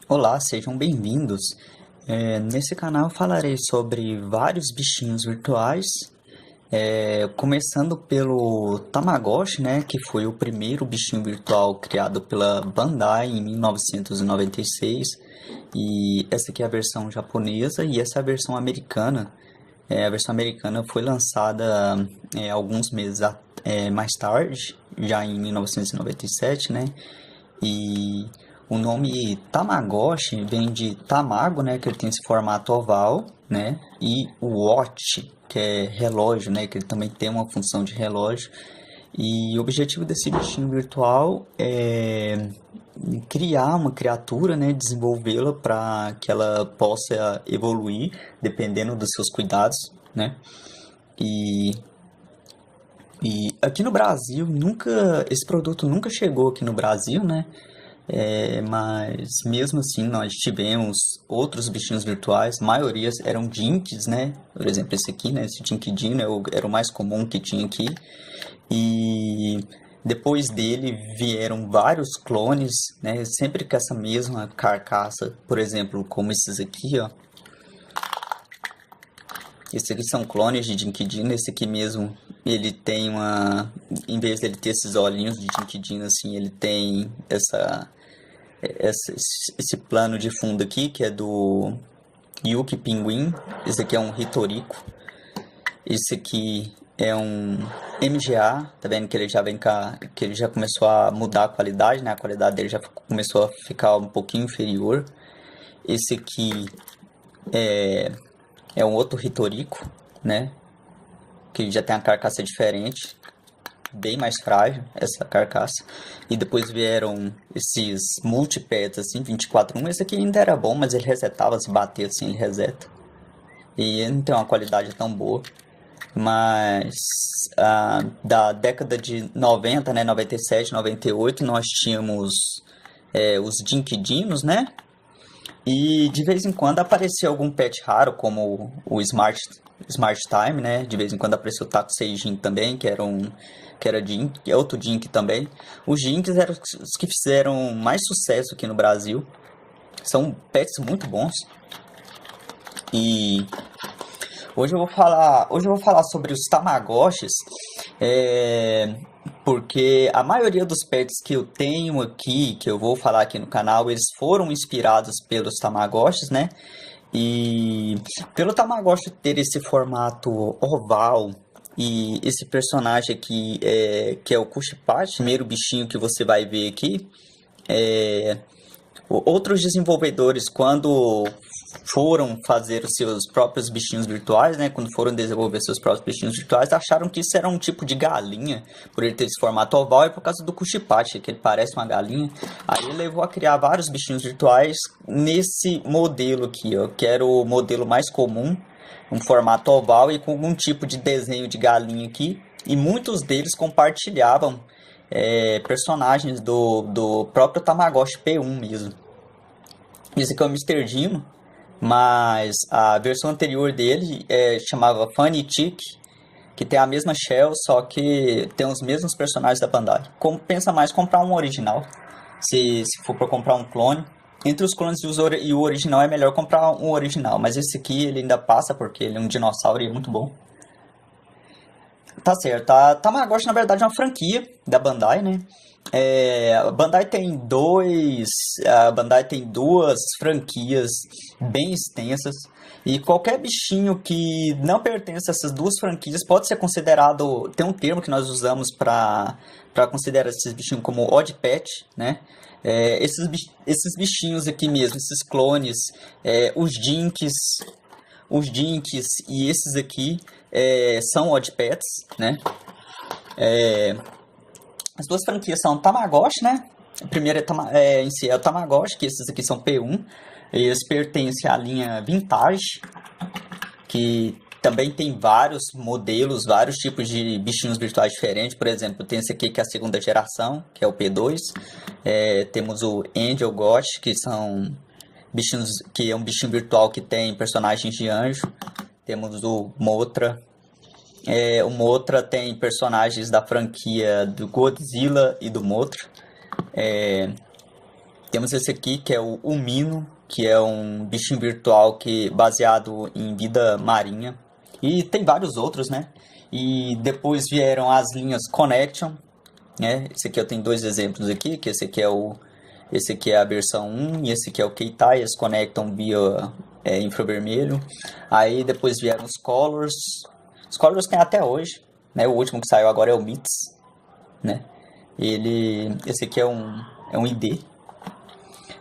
Olá, sejam bem-vindos. Nesse canal eu falarei sobre vários bichinhos virtuais, começando pelo Tamagotchi, né, que foi o primeiro bichinho virtual criado pela Bandai em 1996. E essa aqui é a versão japonesa e essa é a versão americana. A versão americana foi lançada alguns meses mais tarde, já em 1997, né? E o nome Tamagotchi vem de tamago, né, que ele tem esse formato oval, né, e o watch, que é relógio, né, que ele também tem uma função de relógio. E o objetivo desse bichinho virtual é criar uma criatura, né, desenvolvê-la para que ela possa evoluir, dependendo dos seus cuidados, né. E aqui no Brasil, esse produto nunca chegou aqui no Brasil, né? Mas mesmo assim nós tivemos outros bichinhos virtuais, maioria eram Dinks, né? Por exemplo, esse aqui, né? Esse Dinkedino era o mais comum que tinha aqui. E depois dele vieram vários clones, né? Sempre com essa mesma carcaça, por exemplo, como esses aqui, ó. Esses aqui são clones de Dinkedino, esse aqui mesmo, ele tem uma... Em vez dele ter esses olhinhos de Dinkedino assim, ele tem esse plano de fundo aqui, que é do Yuki Pinguim. Esse aqui é um Hitoriko. Esse aqui é um MGA. Tá vendo que ele já vem cá, que ele já começou a mudar a qualidade, né? A qualidade dele já começou a ficar um pouquinho inferior. Esse aqui é um outro Hitoriko, né? Que já tem a carcaça diferente, bem mais frágil essa carcaça. E depois vieram esses multipads assim, 24/1. Esse aqui ainda era bom, mas ele resetava, se bater assim, ele reseta. E ele não tem uma qualidade tão boa. Mas da década de 90, né, 97, 98, nós tínhamos os Dinkdinos, né? E de vez em quando aparecia algum pet raro, como o Smart Time, né? De vez em quando apareceu o Taco Seijin também, que era Dink, que é outro Dink também. Os Dinks eram os que fizeram mais sucesso aqui no Brasil. São pets muito bons. E hoje eu vou falar sobre os Tamagotchis, porque a maioria dos pets que eu tenho aqui, que eu vou falar aqui no canal, eles foram inspirados pelos Tamagotchis, né? E pelo Tamagotchi ter esse formato oval e esse personagem aqui, que é o Kushipachi, primeiro bichinho que você vai ver aqui, outros desenvolvedores, quando foram fazer os seus próprios bichinhos virtuais, né? Quando foram desenvolver seus próprios bichinhos virtuais, acharam que isso era um tipo de galinha, por ele ter esse formato oval e por causa do Kushipachi, que ele parece uma galinha. Aí ele levou a criar vários bichinhos virtuais nesse modelo aqui, ó, que era o modelo mais comum, um formato oval e com algum tipo de desenho de galinha aqui. E muitos deles compartilhavam personagens do próprio Tamagotchi P1 mesmo. Esse aqui é o Mr. Dino, mas a versão anterior dele chamava Funny Chick, que tem a mesma shell, só que tem os mesmos personagens da Bandai. Compensa mais comprar um original, se for para comprar um clone. Entre os clones e o original é melhor comprar um original, mas esse aqui ele ainda passa porque ele é um dinossauro e é muito bom. Tá certo. A Tamagotchi, na verdade, é uma franquia da Bandai, né? A Bandai tem duas franquias bem extensas. E qualquer bichinho que não pertence a essas duas franquias pode ser considerado. Tem um termo que nós usamos para considerar esses bichinhos como odd pet, né? Esses bichinhos aqui mesmo, esses clones, os Dinks e esses aqui são odd pets, né? As duas franquias são Tamagotchi, né? A primeira em si é o Tamagotchi, que esses aqui são P1. Eles pertencem à linha Vintage, que também tem vários modelos, vários tipos de bichinhos virtuais diferentes. Por exemplo, tem esse aqui que é a segunda geração, que é o P2. Temos o Angel Gotch, que é um bichinho virtual que tem personagens de anjo. Temos o Mothra. O Mothra tem personagens da franquia do Godzilla e do Mothra. Temos esse aqui que é o Umino, que é um bichinho virtual que baseado em vida marinha. E tem vários outros, né? E depois vieram as linhas Connection, né? Esse aqui eu tenho dois exemplos aqui, que esse aqui é a versão 1 e esse aqui é o Keitai, eles conectam via infravermelho. Aí depois vieram os Colors. Os Colors tem até hoje, né? O último que saiu agora é o Myths, né? Esse aqui é um ID.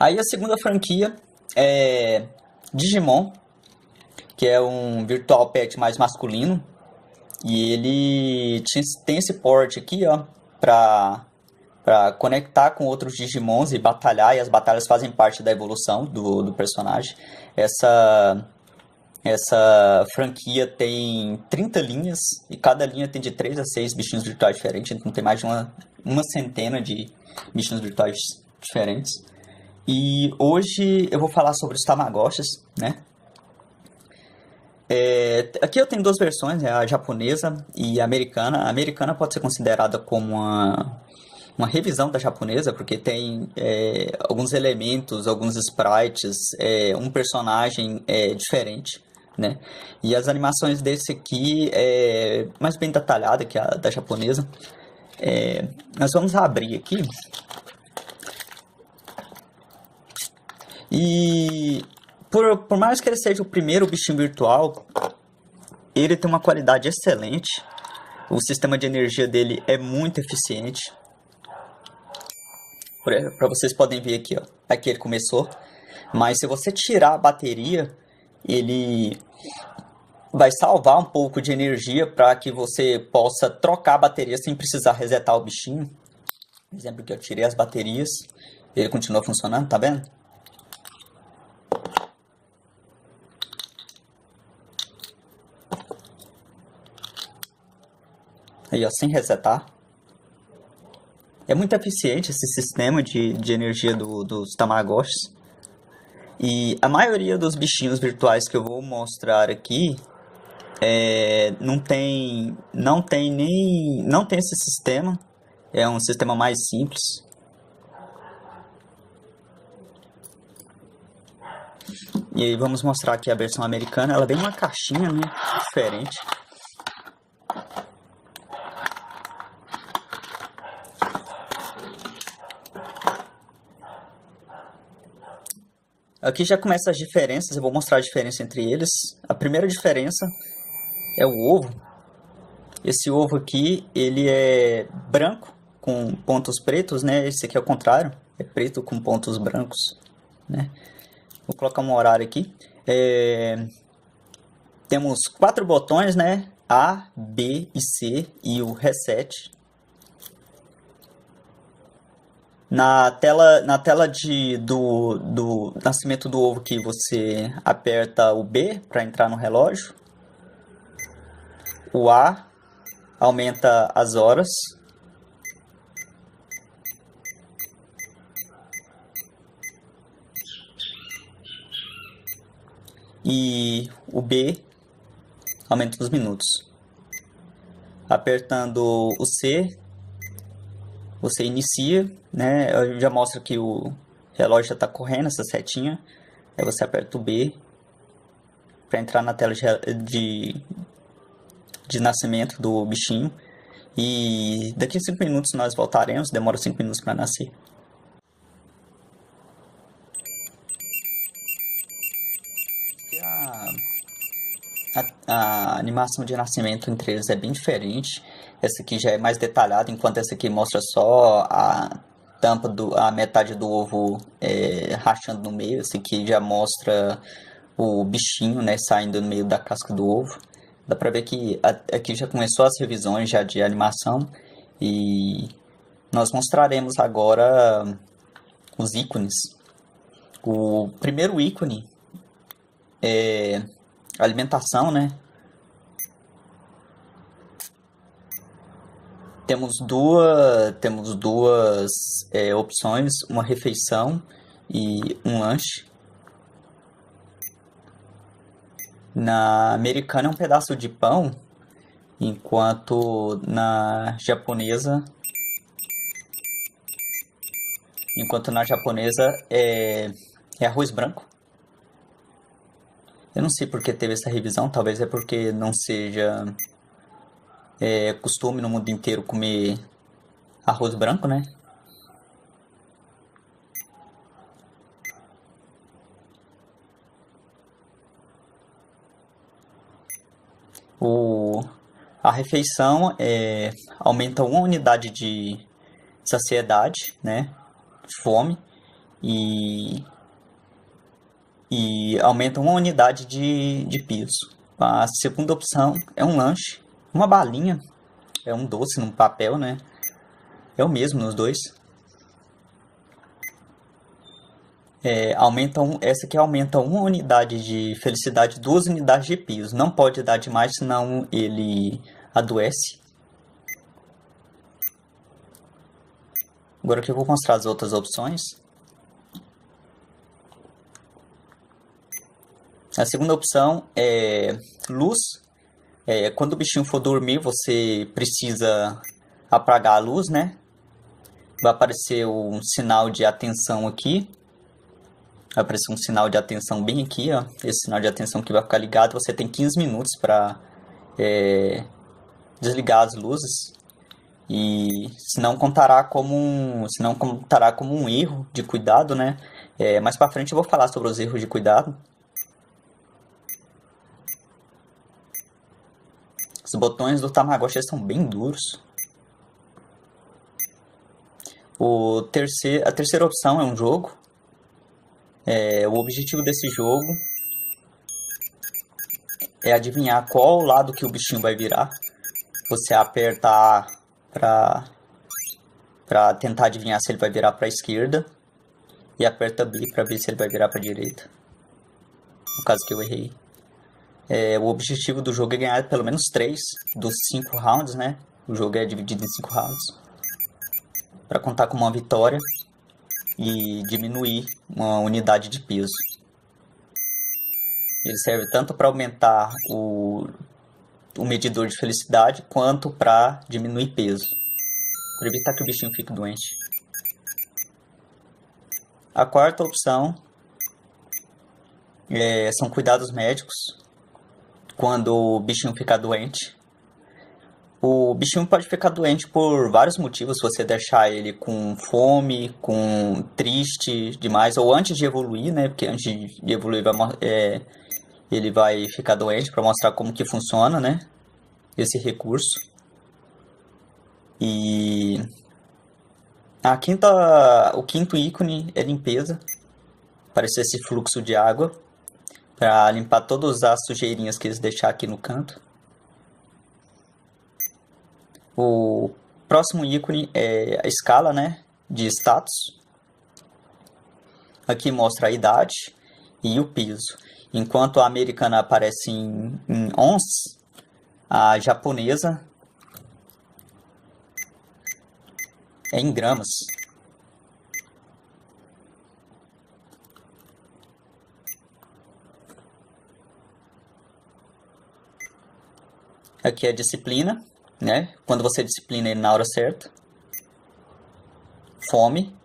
Aí a segunda franquia é Digimon, que é um Virtual Pet mais masculino. E ele tem esse port aqui, ó, pra conectar com outros Digimons e batalhar. E as batalhas fazem parte da evolução do personagem. Essa franquia tem 30 linhas e cada linha tem de 3 a 6 bichinhos virtuais diferentes. Então tem mais de uma centena de bichinhos virtuais diferentes. E hoje eu vou falar sobre os Tamagotchis, né? Aqui eu tenho duas versões, a japonesa e a americana. A americana pode ser considerada como uma revisão da japonesa, porque tem alguns elementos, alguns sprites, um personagem diferente, né? E as animações desse aqui é mais bem detalhada que a da japonesa. Nós vamos abrir aqui. E por mais que ele seja o primeiro bichinho virtual, ele tem uma qualidade excelente. O sistema de energia dele é muito eficiente. Para vocês podem ver aqui, ó. Aqui ele começou. Mas se você tirar a bateria, ele vai salvar um pouco de energia para que você possa trocar a bateria sem precisar resetar o bichinho. Por exemplo, que eu tirei as baterias, ele continua funcionando, tá vendo? Aí, ó, sem resetar. É muito eficiente esse sistema de energia dos Tamagotchis. E a maioria dos bichinhos virtuais que eu vou mostrar aqui não tem esse sistema. É um sistema mais simples. E aí vamos mostrar aqui a versão americana. Ela vem numa caixinha, né, diferente. Aqui já começam as diferenças, eu vou mostrar a diferença entre eles. A primeira diferença é o ovo. Esse ovo aqui, ele é branco com pontos pretos, né? Esse aqui é o contrário, é preto com pontos brancos, né? Vou colocar um horário aqui. Temos 4 botões, né? A, B e C e o reset. Na tela do nascimento do ovo que você aperta o B para entrar no relógio. O A aumenta as horas. E o B aumenta os minutos. Apertando o C, você inicia, né? Eu já mostro que o relógio já está correndo, essa setinha. Aí você aperta o B para entrar na tela de nascimento do bichinho. E daqui a 5 minutos nós voltaremos, demora 5 minutos para nascer. A animação de nascimento entre eles é bem diferente. Essa aqui já é mais detalhada, enquanto essa aqui mostra só a tampa a metade do ovo rachando no meio. Esse aqui já mostra o bichinho, né, saindo no meio da casca do ovo. Dá pra ver que aqui já começou as revisões já de animação. E nós mostraremos agora os ícones. O primeiro ícone é alimentação, né? Temos duas opções, uma refeição e um lanche. Na americana é um pedaço de pão, enquanto na japonesa enquanto na japonesa é arroz branco. Eu não sei por que teve essa revisão, talvez é porque não seja costume no mundo inteiro comer arroz branco, né? A refeição aumenta uma unidade de saciedade, né? Fome, e aumenta uma unidade de peso. A segunda opção é um lanche, uma balinha, é um doce num papel, né? É o mesmo nos dois. Essa aqui aumenta uma unidade de felicidade, 2 unidades de peso. Não pode dar demais, senão ele adoece. Agora que eu vou mostrar as outras opções. A segunda opção é luz. Quando o bichinho for dormir, você precisa apagar a luz, né? Vai aparecer um sinal de atenção aqui. Vai aparecer um sinal de atenção bem aqui, ó. Esse sinal de atenção que vai ficar ligado. Você tem 15 minutos para desligar as luzes. E senão contará como um erro de cuidado, né? Mais para frente eu vou falar sobre os erros de cuidado. Os botões do Tamagotchi são bem duros. A terceira opção é um jogo. O objetivo desse jogo é adivinhar qual lado que o bichinho vai virar. Você aperta A para tentar adivinhar se ele vai virar para a esquerda, e aperta B para ver se ele vai virar para a direita. No caso que eu errei. O objetivo do jogo é ganhar pelo menos 3 dos 5 rounds, né? O jogo é dividido em 5 rounds, para contar com uma vitória e diminuir uma unidade de peso. Ele serve tanto para aumentar o medidor de felicidade, quanto para diminuir peso, para evitar que o bichinho fique doente. A quarta opção são cuidados médicos quando o bichinho ficar doente. O bichinho pode ficar doente por vários motivos, se você deixar ele com fome, com triste demais, ou antes de evoluir, né? Porque antes de evoluir ele vai ficar doente, para mostrar como que funciona, né? Esse recurso. E o quinto ícone é limpeza. Aparece esse fluxo de água para limpar todas as sujeirinhas que eles deixar aqui no canto. O próximo ícone é a escala, né, de status. Aqui mostra a idade e o peso. Enquanto a americana aparece em ons, a japonesa é em gramas. Aqui é a disciplina, né? Quando você disciplina ele na hora certa. Fome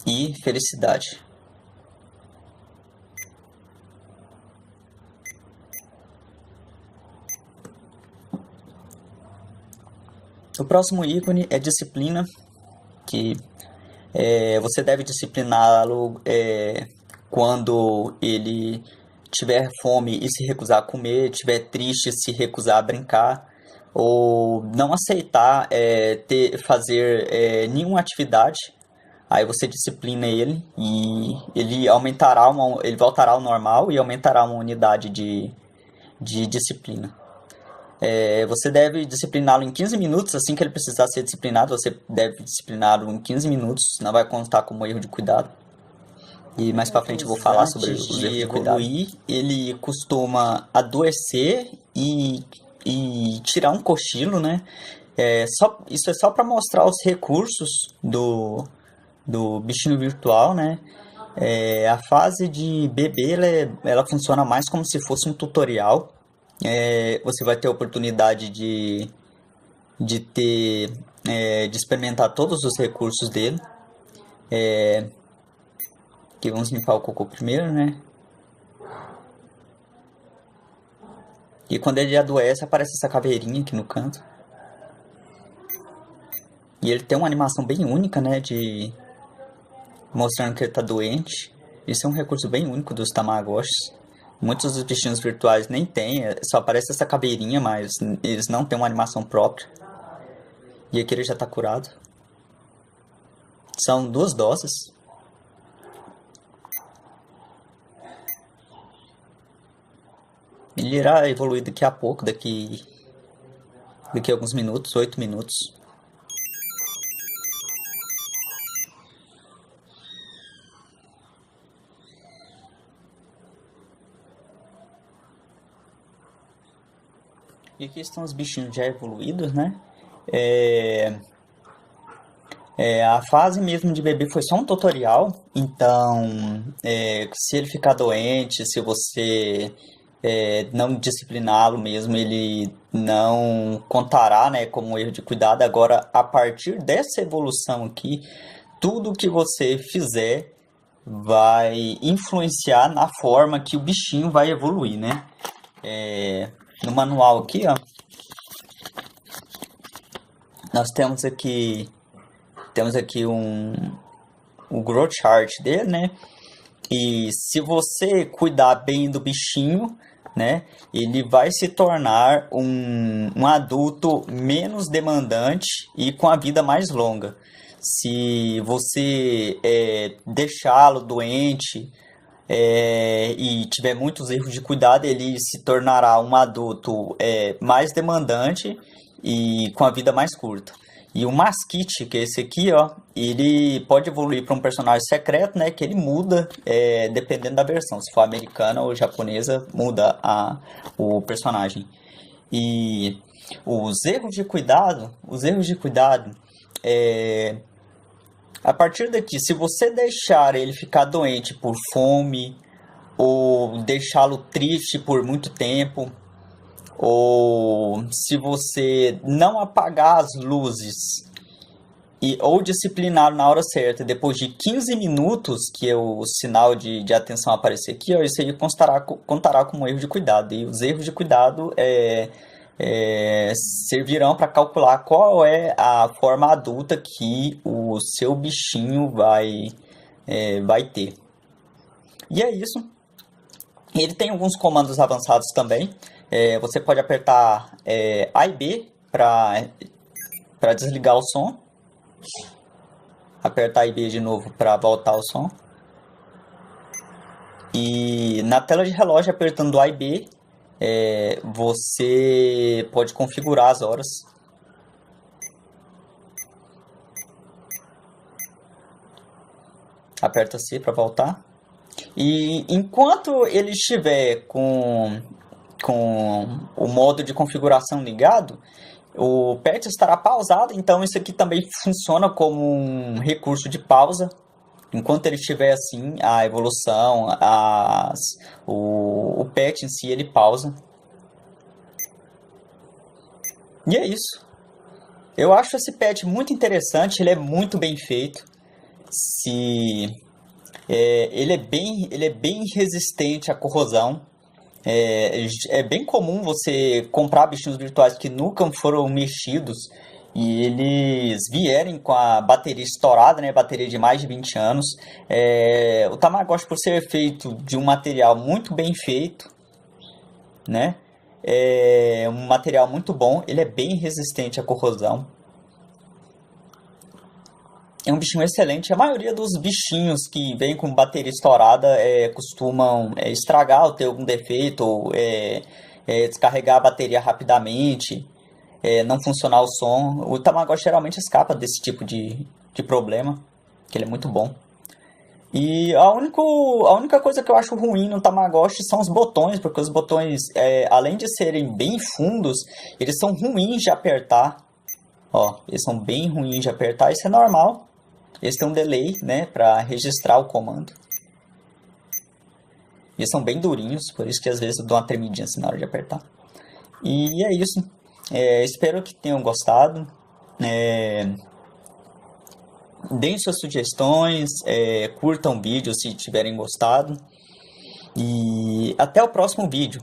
e felicidade. O próximo ícone é disciplina, que você deve discipliná-lo quando ele tiver fome e se recusar a comer, tiver triste e se recusar a brincar, ou não aceitar fazer nenhuma atividade. Aí você disciplina ele e ele voltará ao normal e aumentará uma unidade de disciplina. Você deve discipliná-lo em 15 minutos. Assim que ele precisar ser disciplinado, você deve discipliná-lo em 15 minutos, não vai contar como erro de cuidado. E mais pra frente eu vou falar sobre os erros de evoluir. Ele costuma adoecer e tirar um cochilo, né? Isso é só para mostrar os recursos do bichinho virtual, né? A fase de bebê ela funciona mais como se fosse um tutorial. Você vai ter a oportunidade de ter de experimentar todos os recursos dele. Aqui vamos limpar o cocô primeiro, né? E quando ele adoece, aparece essa caveirinha aqui no canto. E ele tem uma animação bem única, né? Mostrando que ele tá doente. Isso é um recurso bem único dos Tamagotchis. Muitos dos bichinhos virtuais nem tem, só aparece essa caveirinha, mas eles não têm uma animação própria. E aqui ele já tá curado. São 2 doses. Ele irá evoluir daqui a pouco, daqui a alguns minutos, 8 minutos. E aqui estão os bichinhos já evoluídos, né? A fase mesmo de bebê foi só um tutorial, então se ele ficar doente, se você não discipliná-lo mesmo, ele não contará, né, como erro de cuidado. Agora, a partir dessa evolução aqui, tudo que você fizer vai influenciar na forma que o bichinho vai evoluir, né? No manual aqui, ó, nós temos aqui o growth chart dele, né? E se você cuidar bem do bichinho, né, ele vai se tornar um adulto menos demandante e com a vida mais longa. Se você deixá-lo doente e tiver muitos erros de cuidado, ele se tornará um adulto mais demandante e com a vida mais curta. E o Masquite, que é esse aqui, ó, ele pode evoluir para um personagem secreto, né? Que ele muda dependendo da versão. Se for americana ou japonesa, muda o personagem. E os erros de cuidado, a partir daqui, se você deixar ele ficar doente por fome, ou deixá-lo triste por muito tempo, ou se você não apagar as luzes ou disciplinar na hora certa, depois de 15 minutos, que é o sinal de atenção aparecer aqui, ó, isso aí contará como erro de cuidado. E os erros de cuidado servirão para calcular qual é a forma adulta que o seu bichinho vai ter. E é isso. Ele tem alguns comandos avançados também. Você pode apertar A e B para desligar o som. Apertar A e B de novo para voltar o som. E na tela de relógio, apertando A e B, você pode configurar as horas. Aperta C para voltar. E enquanto ele estiver com o modo de configuração ligado, o pet estará pausado, então isso aqui também funciona como um recurso de pausa. Enquanto ele estiver assim, a evolução, o pet em si, ele pausa. E é isso. Eu acho esse pet muito interessante, ele é muito bem feito. Ele é bem resistente à corrosão. É bem comum você comprar bichinhos virtuais que nunca foram mexidos e eles vierem com a bateria estourada, né? Bateria de mais de 20 anos. O Tamagotchi, por ser feito de um material muito bem feito, né? Um material muito bom, ele é bem resistente à corrosão. É um bichinho excelente. A maioria dos bichinhos que vêm com bateria estourada costumam estragar ou ter algum defeito, ou descarregar a bateria rapidamente, não funcionar o som. O Tamagotchi geralmente escapa desse tipo de problema, que ele é muito bom. E a única coisa que eu acho ruim no Tamagotchi são os botões, porque os botões, além de serem bem fundos, eles são ruins de apertar. Ó, eles são bem ruins de apertar, isso é normal. Eles têm um delay, né, para registrar o comando. Eles são bem durinhos, por isso que às vezes eu dou uma tremidinha assim na hora de apertar. E é isso. Espero que tenham gostado. Deem suas sugestões, curtam o vídeo se tiverem gostado. E até o próximo vídeo.